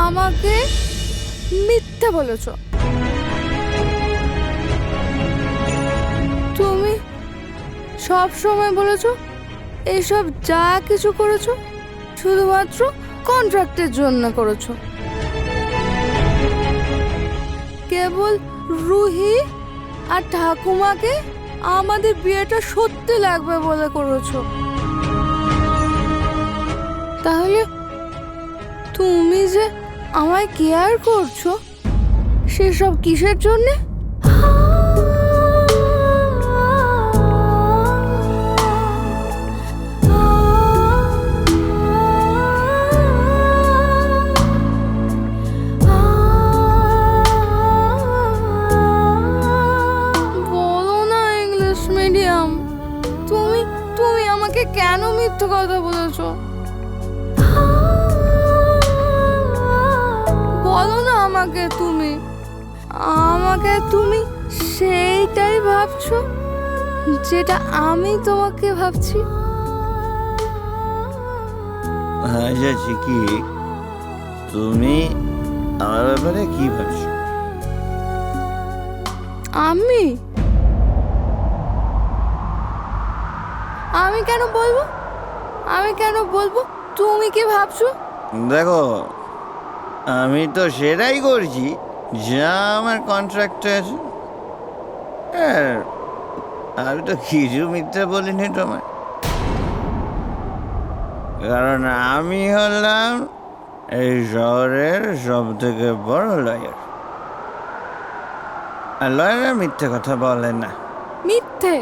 আমাকে মিথ্যে বলেছ। তুমি সব সময় বলেছ এইসব যা কিছু করেছো শুধুমাত্র কন্ট্রাক্টের জন্য করেছো। কেবল রুহি আর ঠাকুমাকে আমাদের বিয়েটা সত্যি লাগবে বলে করেছো। তাহলে তুমি যে আমায় কেয়ার করছো সেসব কিসের জন্যে? কেন মিথ্যে কথা বলেছো? বলো না আমাকে তুমি সেইটাই ভাবছো যেটা আমি তোমাকে ভাবছি। আচ্ছা চিকি, তুমি আমার ব্যাপারে কি ভাবছো? আমি কেন বলবো তুমি কি ভাবছো? দেখো, আমি তো সেটাই করছি যা আমার কন্ট্রাক্টে আছে। আমি তো কিছু মিথ্যে বলিনি তোমায়, কারণ আমি হলাম এই শহরের সব থেকে বড় লয়ার, আর লয়াররা মিথ্যে কথা বলে না। মিথ্যে?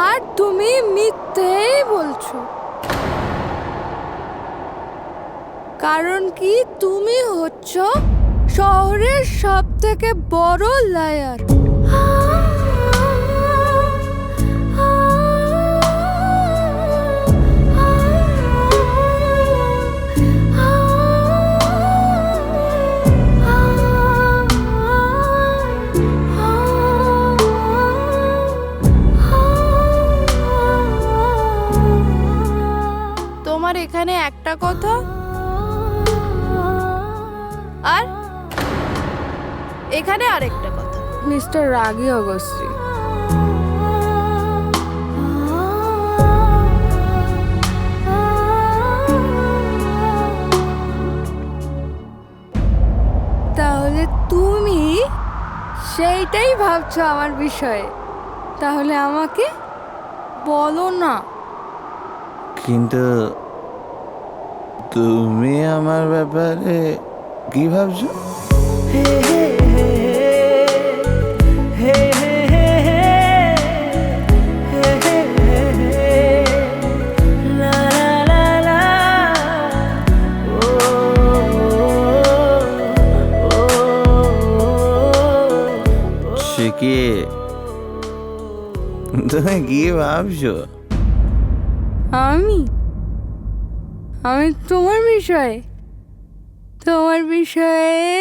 আর তুমি মিথ্যেই বলছো, কারণ কি তুমি হচ্ছ শহরের সব থেকে বড় লায়ার। তোমার এখানে একটা কথা আর এখানে আরেকটা কথা। মিস্টার রাগী অগস্তি, তাহলে তুমি সেইটাই ভাবছো আমার বিষয়ে, তাহলে আমাকে বলো না। কিন্তু তুমি আমার ব্যাপারে কি ভাবছো? কি তুমি কি ভাবছো? আমি তোমার বিষয়ে